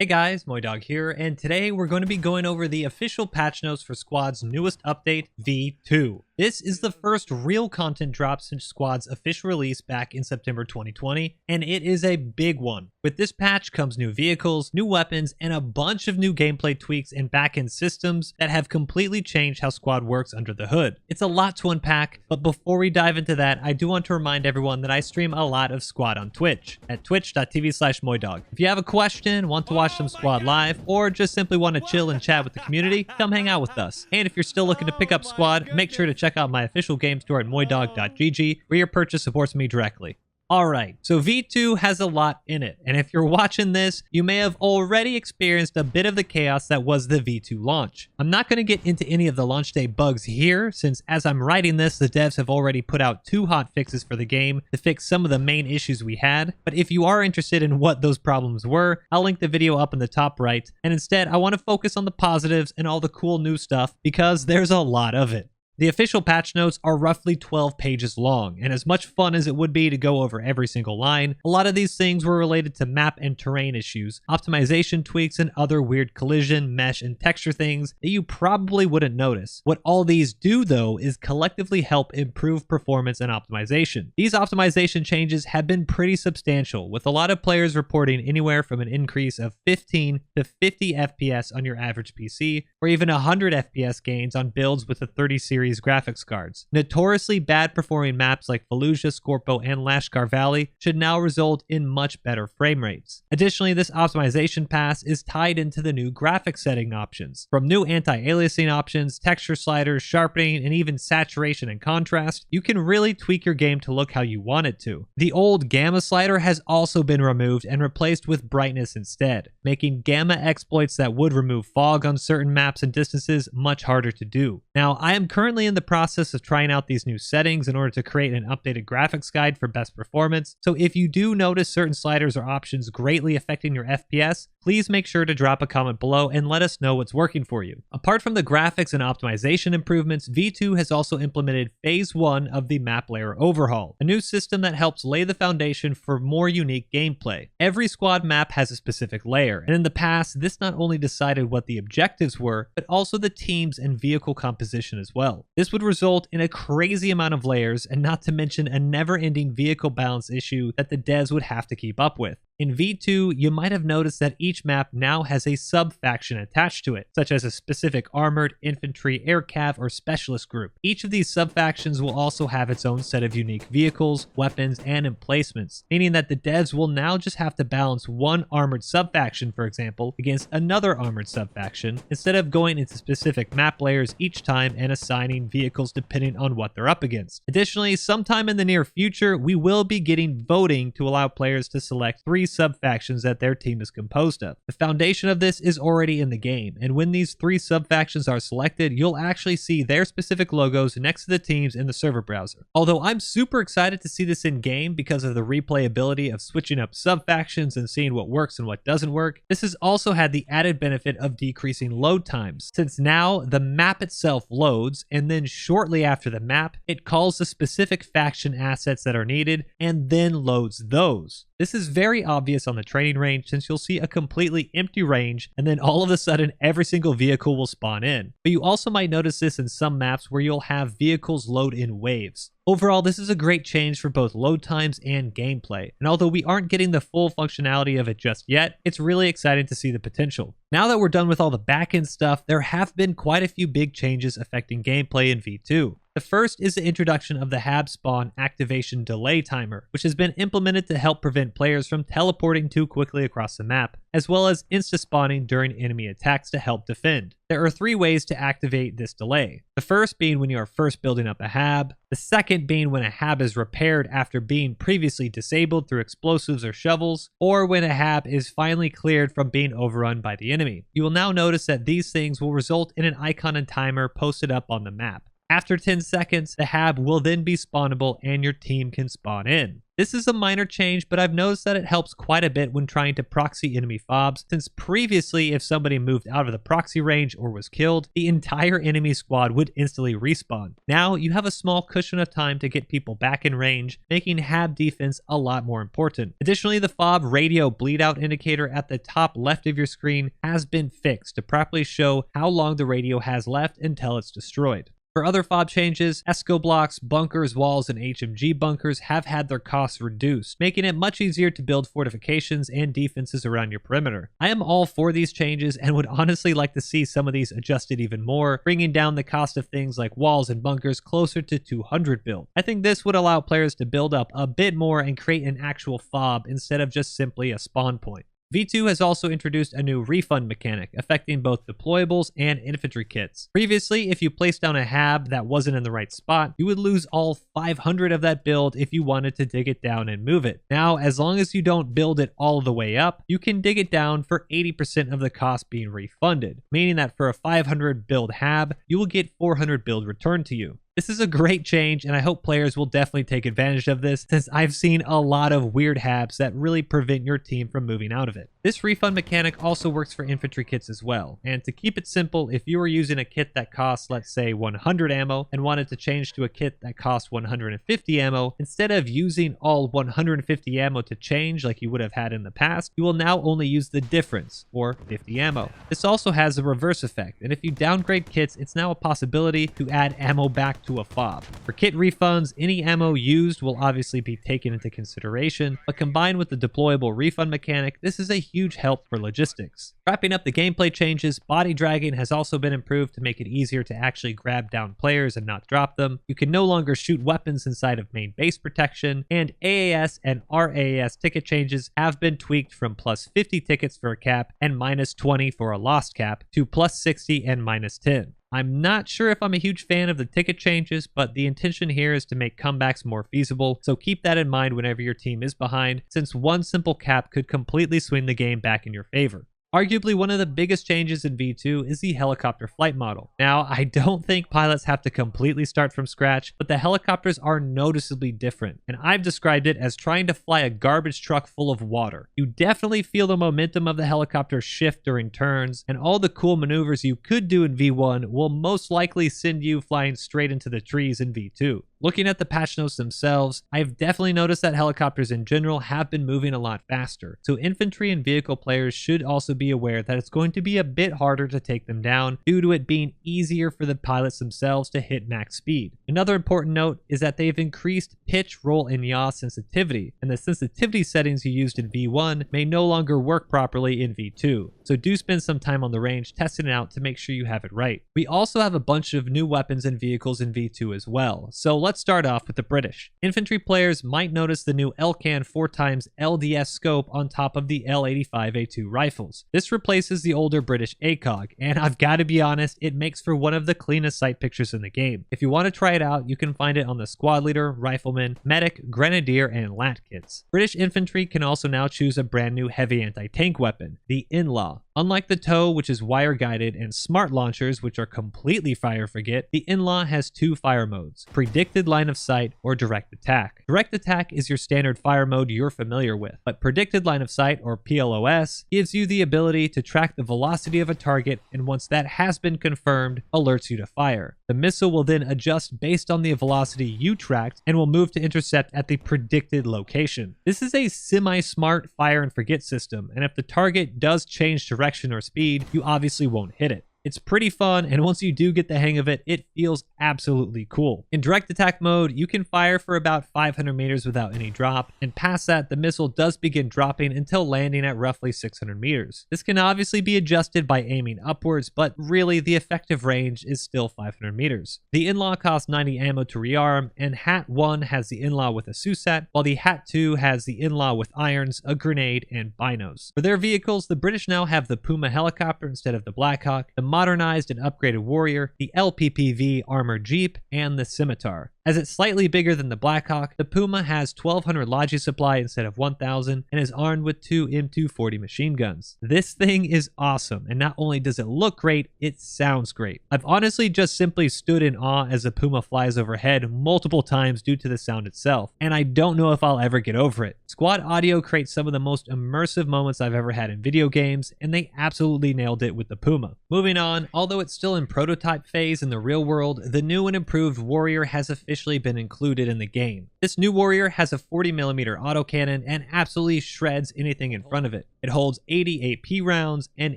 Hey guys, MoiDawg here, and today we're going to be going over the official patch notes for Squad's newest update, V2. This is the first real content drop since Squad's official release back in September 2020, and it is a big one. With this patch comes new vehicles, new weapons, and a bunch of new gameplay tweaks and backend systems that have completely changed how Squad works under the hood. It's a lot to unpack, but before we dive into that, I do want to remind everyone that I stream a lot of Squad on Twitch, at twitch.tv/MoiDawg. If you have a question, want to watch some Squad live, or just simply want to chill and chat with the community, come hang out with us. And if you're still looking to pick up Squad, make sure to check out my official game store at MoiDawg.gg, where your purchase supports me directly. Alright, so V2 has a lot in it, and if you're watching this, you may have already experienced a bit of the chaos that was the V2 launch. I'm not going to get into any of the launch day bugs here, since as I'm writing this, the devs have already put out 2 hot fixes for the game to fix some of the main issues we had, but if you are interested in what those problems were, I'll link the video up in the top right, and instead I want to focus on the positives and all the cool new stuff, because there's a lot of it. The official patch notes are roughly 12 pages long, and as much fun as it would be to go over every single line, a lot of these things were related to map and terrain issues, optimization tweaks, and other weird collision, mesh, and texture things that you probably wouldn't notice. What all these do though is collectively help improve performance and optimization. These optimization changes have been pretty substantial, with a lot of players reporting anywhere from an increase of 15 to 50 FPS on your average PC, or even 100 FPS gains on builds with the 30 series graphics cards. Notoriously bad performing maps like Fallujah, Scorpo, and Lashkar Valley should now result in much better frame rates. Additionally, this optimization pass is tied into the new graphics setting options. From new anti-aliasing options, texture sliders, sharpening, and even saturation and contrast, you can really tweak your game to look how you want it to. The old gamma slider has also been removed and replaced with brightness instead, making gamma exploits that would remove fog on certain maps and distances much harder to do. Now, I am currently in the process of trying out these new settings in order to create an updated graphics guide for best performance, so if you do notice certain sliders or options greatly affecting your FPS, please make sure to drop a comment below and let us know what's working for you. Apart from the graphics and optimization improvements, V2 has also implemented Phase 1 of the map layer overhaul, a new system that helps lay the foundation for more unique gameplay. Every squad map has a specific layer, and in the past, this not only decided what the objectives were, but also the teams and vehicle composition as well. This would result in a crazy amount of layers, and not to mention a never-ending vehicle balance issue that the devs would have to keep up with. In V2, you might have noticed that each map now has a sub-faction attached to it, such as a specific armored, infantry, air cav, or specialist group. Each of these sub-factions will also have its own set of unique vehicles, weapons, and emplacements, meaning that the devs will now just have to balance one armored sub-faction, for example, against another armored sub-faction, instead of going into specific map layers each time and assigning vehicles depending on what they're up against. Additionally, sometime in the near future, we will be getting voting to allow players to select 3 sub-factions that their team is composed of. The foundation of this is already in the game, and when these 3 sub-factions are selected, you'll actually see their specific logos next to the teams in the server browser. Although I'm super excited to see this in game because of the replayability of switching up sub-factions and seeing what works and what doesn't work, this has also had the added benefit of decreasing load times, since now the map itself loads, and then shortly after the map, it calls the specific faction assets that are needed and then loads those. This is very obvious on the training range, since you'll see a completely empty range and then all of a sudden every single vehicle will spawn in. But you also might notice this in some maps where you'll have vehicles load in waves. Overall, this is a great change for both load times and gameplay, and although we aren't getting the full functionality of it just yet, it's really exciting to see the potential. Now that we're done with all the backend stuff, there have been quite a few big changes affecting gameplay in V2. The first is the introduction of the HAB spawn activation delay timer, which has been implemented to help prevent players from teleporting too quickly across the map, as well as insta-spawning during enemy attacks to help defend. There are 3 ways to activate this delay. The first being when you are first building up a HAB, the second being when a HAB is repaired after being previously disabled through explosives or shovels, or when a HAB is finally cleared from being overrun by the enemy. You will now notice that these things will result in an icon and timer posted up on the map. After 10 seconds, the HAB will then be spawnable and your team can spawn in. This is a minor change, but I've noticed that it helps quite a bit when trying to proxy enemy fobs, since previously if somebody moved out of the proxy range or was killed, the entire enemy squad would instantly respawn. Now you have a small cushion of time to get people back in range, making HAB defense a lot more important. Additionally, the fob radio bleed out indicator at the top left of your screen has been fixed to properly show how long the radio has left until it's destroyed. For other fob changes, ESCO blocks, bunkers, walls, and HMG bunkers have had their costs reduced, making it much easier to build fortifications and defenses around your perimeter. I am all for these changes and would honestly like to see some of these adjusted even more, bringing down the cost of things like walls and bunkers closer to 200 build. I think this would allow players to build up a bit more and create an actual fob instead of just simply a spawn point. V2 has also introduced a new refund mechanic affecting both deployables and infantry kits. Previously, if you placed down a HAB that wasn't in the right spot, you would lose all 500 of that build if you wanted to dig it down and move it. Now, as long as you don't build it all the way up, you can dig it down for 80% of the cost being refunded, meaning that for a 500 build HAB, you will get 400 build returned to you. This is a great change, and I hope players will definitely take advantage of this, since I've seen a lot of weird HABs that really prevent your team from moving out of it. This refund mechanic also works for infantry kits as well, and to keep it simple, if you were using a kit that costs, let's say, 100 ammo and wanted to change to a kit that costs 150 ammo, instead of using all 150 ammo to change like you would have had in the past, you will now only use the difference, or 50 ammo. This also has a reverse effect, and if you downgrade kits, it's now a possibility to add ammo back to a fob. For kit refunds, any ammo used will obviously be taken into consideration, but combined with the deployable refund mechanic, this is a huge help for logistics. Wrapping up the gameplay changes, body dragging has also been improved to make it easier to actually grab down players and not drop them. You can no longer shoot weapons inside of main base protection, and AAS and RAAS ticket changes have been tweaked from plus 50 tickets for a cap and minus 20 for a lost cap to plus 60 and minus 10. I'm not sure if I'm a huge fan of the ticket changes, but the intention here is to make comebacks more feasible, so keep that in mind whenever your team is behind, since one simple cap could completely swing the game back in your favor. Arguably, one of the biggest changes in V2 is the helicopter flight model. Now, I don't think pilots have to completely start from scratch, but the helicopters are noticeably different, and I've described it as trying to fly a garbage truck full of water. You definitely feel the momentum of the helicopter shift during turns, and all the cool maneuvers you could do in V1 will most likely send you flying straight into the trees in V2. Looking at the patch notes themselves, I've definitely noticed that helicopters in general have been moving a lot faster, so infantry and vehicle players should also be aware that it's going to be a bit harder to take them down due to it being easier for the pilots themselves to hit max speed. Another important note is that they've increased pitch, roll, and yaw sensitivity, and the sensitivity settings you used in V1 may no longer work properly in V2, so do spend some time on the range testing it out to make sure you have it right. We also have a bunch of new weapons and vehicles in V2 as well, so let's start off with the British. Infantry players might notice the new LCAN 4x LDS scope on top of the L85A2 rifles. This replaces the older British ACOG, and I've got to be honest, it makes for one of the cleanest sight pictures in the game. If you want to try it out, you can find it on the Squad Leader, Rifleman, Medic, Grenadier, and LAT kits. British infantry can also now choose a brand new heavy anti-tank weapon, the In-Law. Unlike the TOW, which is wire-guided, and smart launchers, which are completely fire-forget, the In-Law has two fire modes, predicted line of sight or direct attack. Direct attack is your standard fire mode you're familiar with, but predicted line of sight, or PLOS, gives you the ability to track the velocity of a target, and once that has been confirmed, alerts you to fire. The missile will then adjust based on the velocity you tracked and will move to intercept at the predicted location. This is a semi-smart fire and forget system, and if the target does change direction or speed, you obviously won't hit it. It's pretty fun, and once you do get the hang of it, it feels absolutely cool. In direct attack mode, you can fire for about 500 meters without any drop, and past that, the missile does begin dropping until landing at roughly 600 meters. This can obviously be adjusted by aiming upwards, but really, the effective range is still 500 meters. The In-Law costs 90 ammo to rearm, and Hat 1 has the In-Law with a SUSAT, while the Hat 2 has the In-Law with irons, a grenade, and binos. For their vehicles, the British now have the Puma helicopter instead of the Blackhawk, the modernized and upgraded Warrior, the LPPV armored Jeep, and the Scimitar. As it's slightly bigger than the Blackhawk, the Puma has 1200 Logi supply instead of 1000 and is armed with 2 M240 machine guns. This thing is awesome, and not only does it look great, it sounds great. I've honestly just simply stood in awe as the Puma flies overhead multiple times due to the sound itself, and I don't know if I'll ever get over it. Squad audio creates some of the most immersive moments I've ever had in video games, and they absolutely nailed it with the Puma. Moving on, although it's still in prototype phase in the real world, the new and improved Warrior has officially been included in the game. This new Warrior has a 40mm autocannon and absolutely shreds anything in front of it. It holds 80 AP rounds and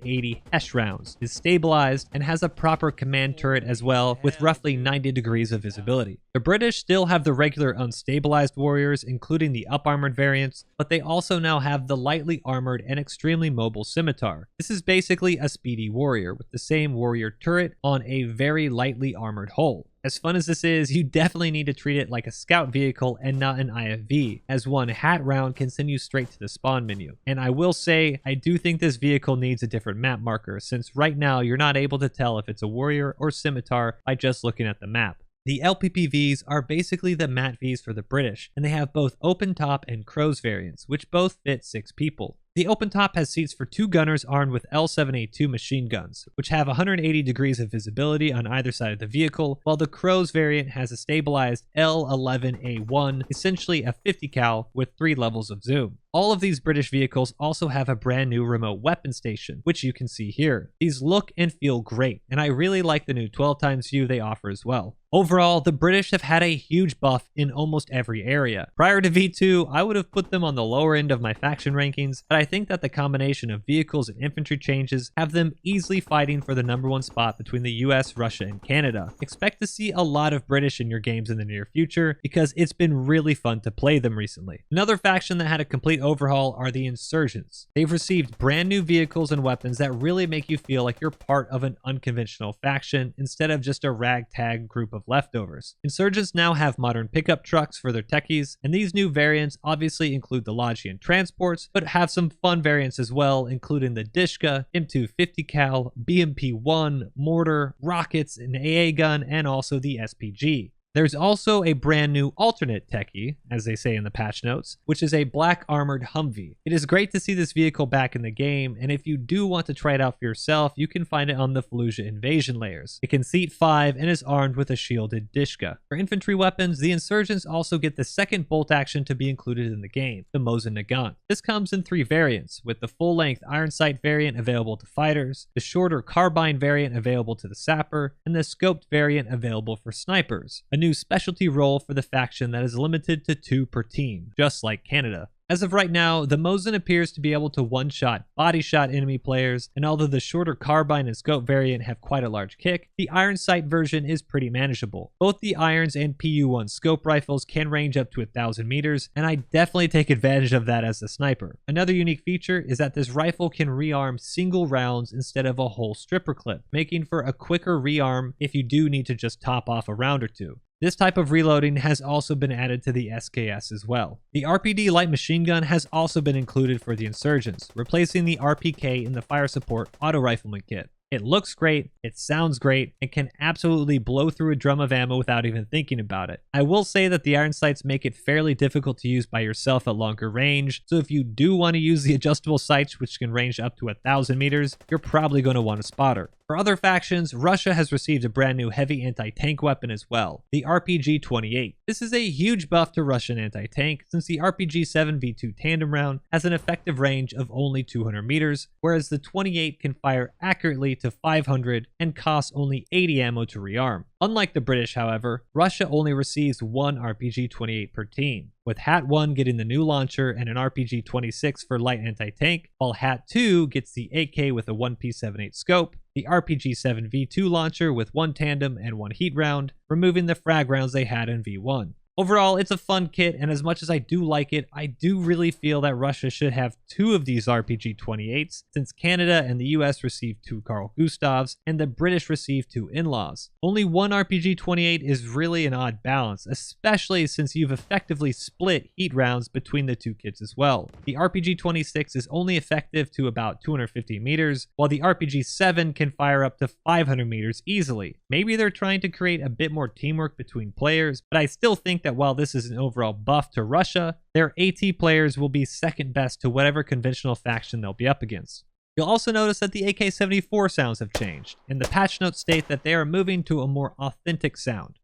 80 HESH rounds, is stabilized, and has a proper command turret as well, with roughly 90 degrees of visibility. The British still have the regular unstabilized Warriors, including the up-armored variants, but they also now have the lightly armored and extremely mobile Scimitar. This is basically a speedy Warrior, with the same Warrior turret on a very lightly armored hull. As fun as this is, you definitely need to treat it like a scout vehicle and not an IFV, as one hat round can send you straight to the spawn menu. And I will say, I do think this vehicle needs a different map marker, since right now you're not able to tell if it's a Warrior or Scimitar by just looking at the map. The LPPVs are basically the MAT Vs for the British, and they have both open top and Crows variants, which both fit 6 people. The open top has seats for 2 gunners armed with L7A2 machine guns, which have 180 degrees of visibility on either side of the vehicle, while the Crows variant has a stabilized L11A1, essentially a 50 cal with 3 levels of zoom. All of these British vehicles also have a brand new remote weapon station, which you can see here. These look and feel great, and I really like the new 12x view they offer as well. Overall, the British have had a huge buff in almost every area. Prior to V2, I would have put them on the lower end of my faction rankings, but I think that the combination of vehicles and infantry changes have them easily fighting for the #1 spot between the US, Russia, and Canada. Expect to see a lot of British in your games in the near future, because it's been really fun to play them recently. Another faction that had a complete overhaul are the Insurgents. They've received brand new vehicles and weapons that really make you feel like you're part of an unconventional faction instead of just a ragtag group of leftovers. Insurgents now have modern pickup trucks for their techies, and these new variants obviously include the Logi and transports, but have some fun variants as well, including the Dishka, M250 cal, BMP-1, mortar, rockets, an AA gun, and also the SPG. There's also a brand new alternate techie, as they say in the patch notes, which is a black armored Humvee. It is great to see this vehicle back in the game, and if you do want to try it out for yourself, you can find it on the Fallujah invasion layers. It can seat 5 and is armed with a shielded Dishka. For infantry weapons, the Insurgents also get the second bolt action to be included in the game, the Mosin Nagang. This comes in 3 variants, with the full-length iron sight variant available to fighters, the shorter carbine variant available to the sapper, and the scoped variant available for snipers. A new specialty role for the faction that is limited to 2 per team, just like Canada. As of right now, the Mosin appears to be able to one-shot, body-shot enemy players, and although the shorter carbine and scope variant have quite a large kick, the iron sight version is pretty manageable. Both the irons and PU1 scope rifles can range up to 1,000 meters, and I definitely take advantage of that as a sniper. Another unique feature is that this rifle can rearm single rounds instead of a whole stripper clip, making for a quicker rearm if you do need to just top off a round or 2. This type of reloading has also been added to the SKS as well. The RPD light machine gun has also been included for the Insurgents, replacing the RPK in the fire support auto rifleman kit. It looks great, it sounds great, and can absolutely blow through a drum of ammo without even thinking about it. I will say that the iron sights make it fairly difficult to use by yourself at longer range, so if you do want to use the adjustable sights, which can range up to 1,000 meters, you're probably going to want a spotter. For other factions, Russia has received a brand new heavy anti-tank weapon as well, the RPG-28. This is a huge buff to Russian anti-tank, since the RPG-7 V2 tandem round has an effective range of only 200 meters, whereas the 28 can fire accurately to 500 and costs only 80 ammo to rearm. Unlike the British, however, Russia only receives 1 RPG-28 per team, with Hat 1 getting the new launcher and an RPG-26 for light anti-tank, while Hat 2 gets the AK with a 1P78 scope, the RPG-7 V2 launcher with 1 tandem and 1 heat round, removing the frag rounds they had in V1. Overall, it's a fun kit, and as much as I do like it, I do really feel that Russia should have 2 of these RPG-28s, since Canada and the US received 2 Carl Gustavs, and the British received 2 in-laws. Only one RPG-28 is really an odd balance, especially since you've effectively split heat rounds between the 2 kits as well. The RPG-26 is only effective to about 250 meters, while the RPG-7 can fire up to 500 meters easily. Maybe they're trying to create a bit more teamwork between players, but I still think that while this is an overall buff to Russia, their AT players will be second best to whatever conventional faction they'll be up against. You'll also notice that the AK-74 sounds have changed, and the patch notes state that they are moving to a more authentic sound.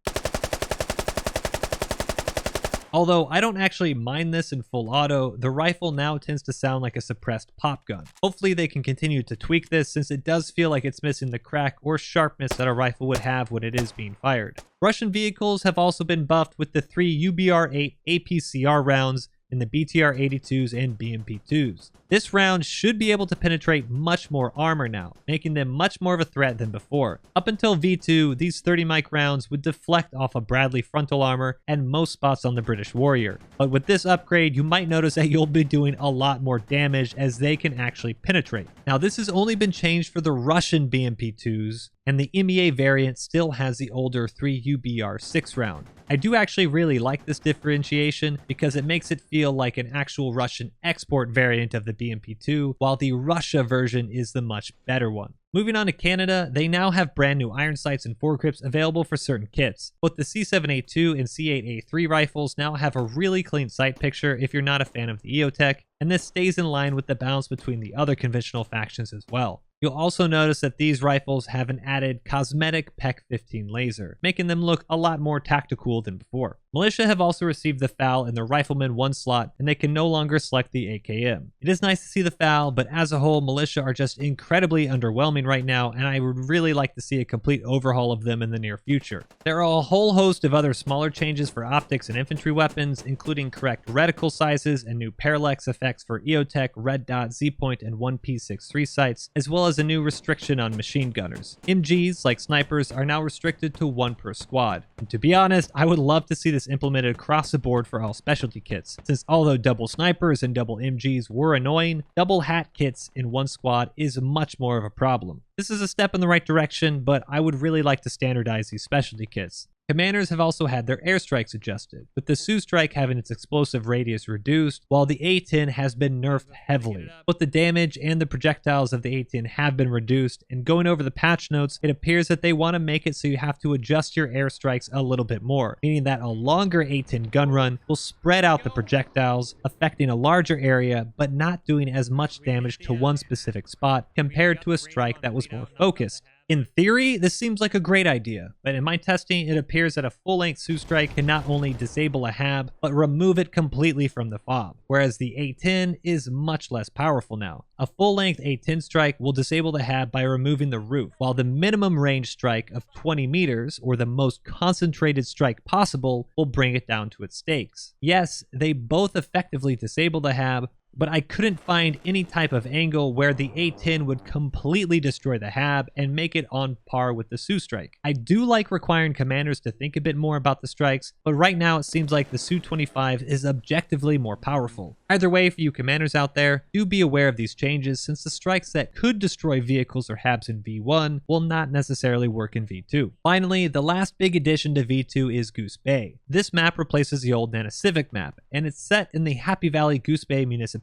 Although I don't actually mind this in full auto, the rifle now tends to sound like a suppressed pop gun. Hopefully they can continue to tweak this, since it does feel like it's missing the crack or sharpness that a rifle would have when it is being fired. Russian vehicles have also been buffed with the 3 UBR-8 APCR rounds in the BTR-82s and BMP-2s. This round should be able to penetrate much more armor now, making them much more of a threat than before. Up until V2, these 30 mic rounds would deflect off of Bradley frontal armor and most spots on the British Warrior. But with this upgrade, you might notice that you'll be doing a lot more damage as they can actually penetrate. Now this has only been changed for the Russian BMP-2s, and the MEA variant still has the older 3 UBR-6 round. I do actually really like this differentiation because it makes it feel like an actual Russian export variant of the BMP-2, while the Russia version is the much better one. Moving on to Canada, they now have brand new iron sights and foregrips available for certain kits. Both the C7A2 and C8A3 rifles now have a really clean sight picture if you're not a fan of the EOTech, and this stays in line with the balance between the other conventional factions as well. You'll also notice that these rifles have an added cosmetic PEC-15 laser, making them look a lot more tactical than before. Militia have also received the FAL in the Rifleman 1 slot, and they can no longer select the AKM. It is nice to see the FAL, but as a whole, Militia are just incredibly underwhelming right now, and I would really like to see a complete overhaul of them in the near future. There are a whole host of other smaller changes for optics and infantry weapons, including correct reticle sizes and new parallax effects for EOTech, Red Dot, Z-Point, and 1P63 sights, as well as a new restriction on machine gunners. MGs, like snipers, are now restricted to 1 per squad. And to be honest, I would love to see this implemented across the board for all specialty kits, since although double snipers and double MGs were annoying, double hat kits in 1 squad is much more of a problem. This is a step in the right direction, but I would really like to standardize these specialty kits. Commanders have also had their airstrikes adjusted, with the Sioux strike having its explosive radius reduced, while the A-10 has been nerfed heavily. Both the damage and the projectiles of the A-10 have been reduced, and going over the patch notes, it appears that they want to make it so you have to adjust your airstrikes a little bit more, meaning that a longer A-10 gun run will spread out the projectiles, affecting a larger area, but not doing as much damage to one specific spot compared to a strike that was more focused. In theory, this seems like a great idea, but in my testing, it appears that a full-length Sioux strike can not only disable a HAB, but remove it completely from the fob, whereas the A-10 is much less powerful now. A full-length A-10 strike will disable the HAB by removing the roof, while the minimum range strike of 20 meters, or the most concentrated strike possible, will bring it down to its stakes. Yes, they both effectively disable the HAB, but I couldn't find any type of angle where the A-10 would completely destroy the HAB and make it on par with the Sioux strike. I do like requiring commanders to think a bit more about the strikes, but right now it seems like the Su-25 is objectively more powerful. Either way, for you commanders out there, do be aware of these changes, since the strikes that could destroy vehicles or HABs in V1 will not necessarily work in V2. Finally, the last big addition to V2 is Goose Bay. This map replaces the old Nanisivik map, and it's set in the Happy Valley Goose Bay municipality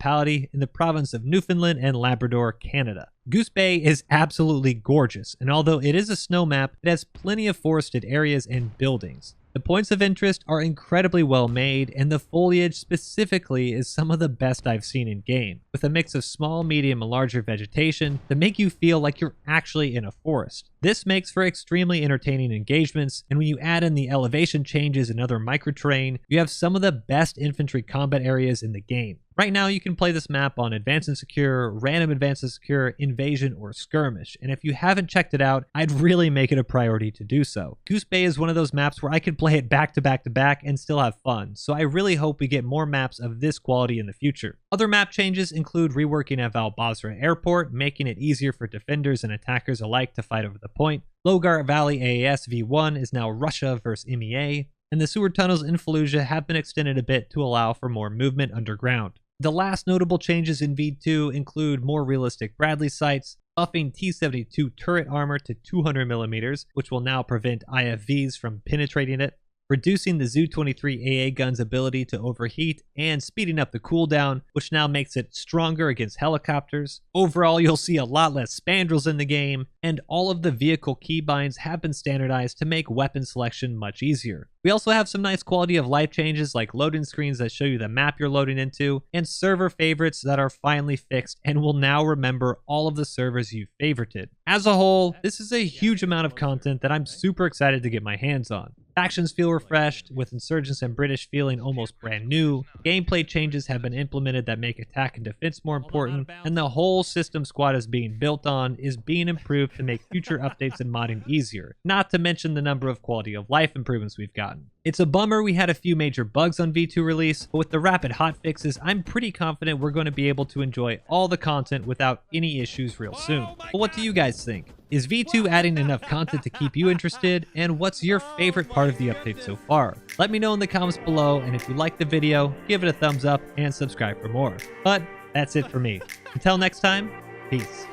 in the province of Newfoundland and Labrador, Canada. Goose Bay is absolutely gorgeous, and although it is a snow map, it has plenty of forested areas and buildings. The points of interest are incredibly well made, and the foliage specifically is some of the best I've seen in game, with a mix of small, medium, and larger vegetation that make you feel like you're actually in a forest. This makes for extremely entertaining engagements, and when you add in the elevation changes and other microterrain, you have some of the best infantry combat areas in the game. Right now, you can play this map on Advanced and Secure, Random Advanced and Secure, Invasion, or Skirmish, and if you haven't checked it out, I'd really make it a priority to do so. Goose Bay is one of those maps where I could play it back to back to back and still have fun, so I really hope we get more maps of this quality in the future. Other map changes include reworking of Al Basra Airport, making it easier for defenders and attackers alike to fight over the point. Logar Valley AAS V1 is now Russia vs MEA. and the sewer tunnels in Fallujah have been extended a bit to allow for more movement underground. The last notable changes in V2 include more realistic Bradley sights, buffing T-72 turret armor to 200mm, which will now prevent IFVs from penetrating it, reducing the Zu-23 AA gun's ability to overheat, and speeding up the cooldown, which now makes it stronger against helicopters. Overall, you'll see a lot less spandrels in the game, and all of the vehicle keybinds have been standardized to make weapon selection much easier. We also have some nice quality of life changes like loading screens that show you the map you're loading into, and server favorites that are finally fixed and will now remember all of the servers you've favorited. As a whole, this is a huge amount of content that I'm super excited to get my hands on. Factions feel refreshed, with Insurgents and British feeling almost brand new. Gameplay changes have been implemented that make attack and defense more important, and the whole system squad is being built on is being improved to make future updates and modding easier, not to mention the number of quality of life improvements we've gotten. It's a bummer we had a few major bugs on V2 release, but with the rapid hotfixes, I'm pretty confident we're going to be able to enjoy all the content without any issues real soon. But what do you guys think? Is V2 adding enough content to keep you interested? And what's your favorite part of the update so far? Let me know in the comments below, and if you liked the video, give it a thumbs up and subscribe for more. But that's it for me. Until next time, peace.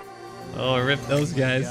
Oh, rip those guys.